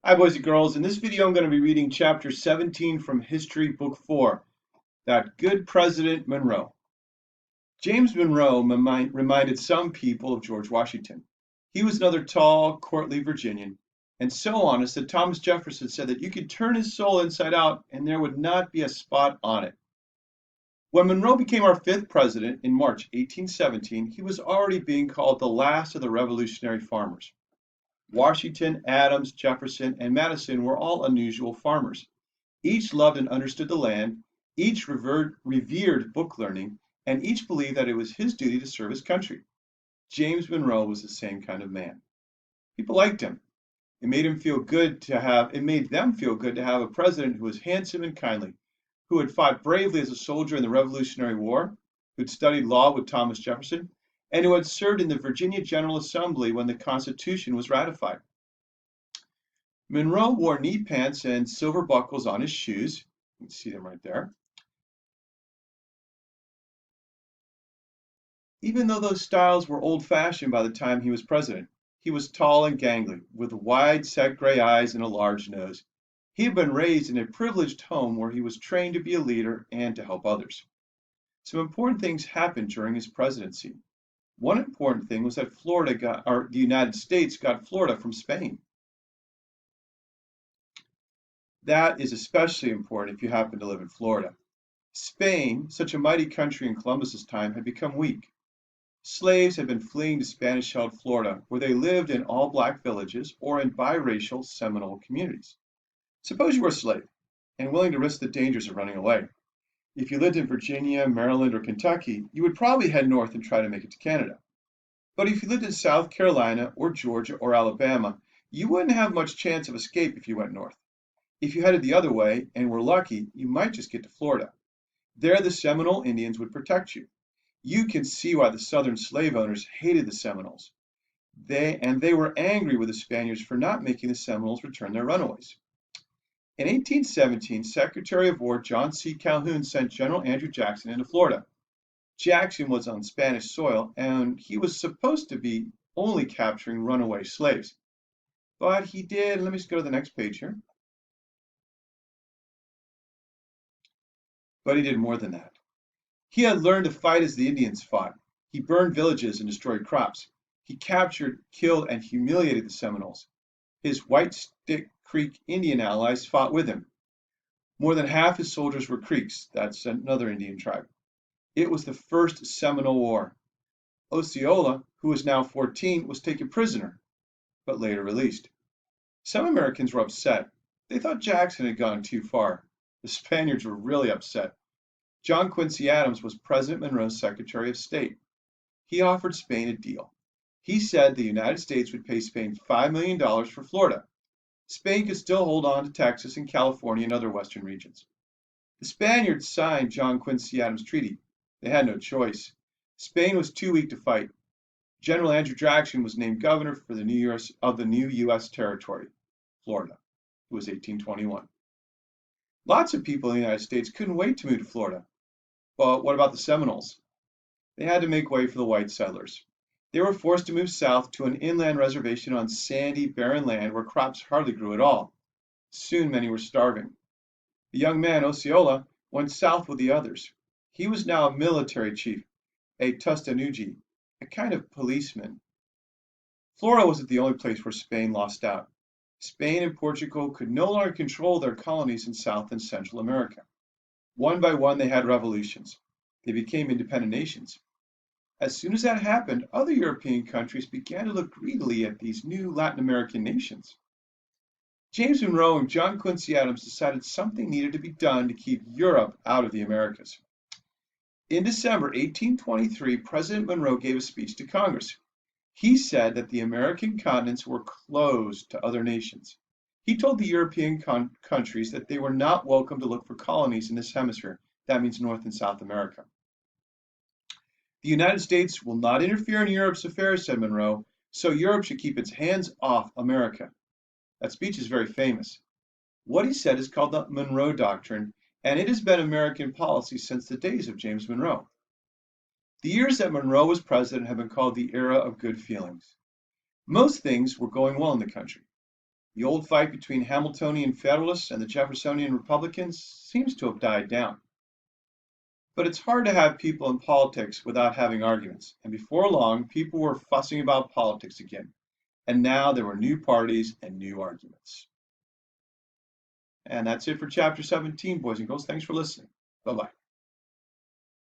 Hi, boys and girls. In this video, I'm going to be reading Chapter 17 from History, Book 4, That Good President Monroe. James Monroe reminded some people of George Washington. He was another tall, courtly Virginian, and so honest that Thomas Jefferson said that you could turn his soul inside out and there would not be a spot on it. When Monroe became our fifth president in March 1817, he was already being called the last of the Revolutionary farmers. Washington, Adams, Jefferson, and Madison were all unusual farmers. Each loved and understood the land, each revered book learning, and each believed that it was his duty to serve his country. James Monroe was the same kind of man. People liked him. It made them feel good to have a president who was handsome and kindly, who had fought bravely as a soldier in the Revolutionary War, who had studied law with Thomas Jefferson, and who had served in the Virginia General Assembly when the Constitution was ratified. Monroe wore knee pants and silver buckles on his shoes. You can see them right there. Even though those styles were old-fashioned by the time he was president, he was tall and gangly, with wide-set gray eyes and a large nose. He had been raised in a privileged home where he was trained to be a leader and to help others. Some important things happened during his presidency. One important thing was that the United States got Florida from Spain. That is especially important if you happen to live in Florida. Spain, such a mighty country in Columbus's time, had become weak. Slaves had been fleeing to Spanish-held Florida, where they lived in all-black villages or in biracial Seminole communities. Suppose you were a slave and willing to risk the dangers of running away. If you lived in Virginia, Maryland, or Kentucky, you would probably head north and try to make it to Canada. But if you lived in South Carolina or Georgia or Alabama, you wouldn't have much chance of escape if you went north. If you headed the other way and were lucky, you might just get to Florida. There the Seminole Indians would protect you. You can see why the Southern slave owners hated the Seminoles. They were angry with the Spaniards for not making the Seminoles return their runaways. In 1817, Secretary of War John C. Calhoun sent General Andrew Jackson into Florida. Jackson was on Spanish soil, and he was supposed to be only capturing runaway slaves. But he did, let me just go to the next page here. But he did more than that. He had learned to fight as the Indians fought. He burned villages and destroyed crops. He captured, killed, and humiliated the Seminoles. His White Stick Creek Indian allies fought with him. More than half his soldiers were Creeks, that's another Indian tribe. It was the First Seminole War. Osceola, who was now 14, was taken prisoner, but later released. Some Americans were upset. They thought Jackson had gone too far. The Spaniards were really upset. John Quincy Adams was President Monroe's Secretary of State. He offered Spain a deal. He said the United States would pay Spain $5 million for Florida. Spain could still hold on to Texas and California and other western regions. The Spaniards signed John Quincy Adams' treaty. They had no choice. Spain was too weak to fight. General Andrew Jackson was named governor for the new U.S. territory, Florida. It was 1821. Lots of people in the United States couldn't wait to move to Florida. But what about the Seminoles? They had to make way for the white settlers. They were forced to move south to an inland reservation on sandy, barren land where crops hardly grew at all. Soon many were starving. The young man, Osceola, went south with the others. He was now a military chief, a Tustanuji, a kind of policeman. Florida wasn't the only place where Spain lost out. Spain and Portugal could no longer control their colonies in South and Central America. One by one, they had revolutions. They became independent nations. As soon as that happened, other European countries began to look greedily at these new Latin American nations. James Monroe and John Quincy Adams decided something needed to be done to keep Europe out of the Americas. In December 1823, President Monroe gave a speech to Congress. He said that the American continents were closed to other nations. He told the European countries that they were not welcome to look for colonies in this hemisphere. That means North and South America. The United States will not interfere in Europe's affairs, said Monroe, so Europe should keep its hands off America. That speech is very famous. What he said is called the Monroe Doctrine, and it has been American policy since the days of James Monroe. The years that Monroe was president have been called the era of good feelings. Most things were going well in the country. The old fight between Hamiltonian Federalists and the Jeffersonian Republicans seems to have died down. But it's hard to have people in politics without having arguments, and before long, people were fussing about politics again. And now there were new parties and new arguments. And that's it for chapter 17, boys and girls. Thanks for listening. Bye bye.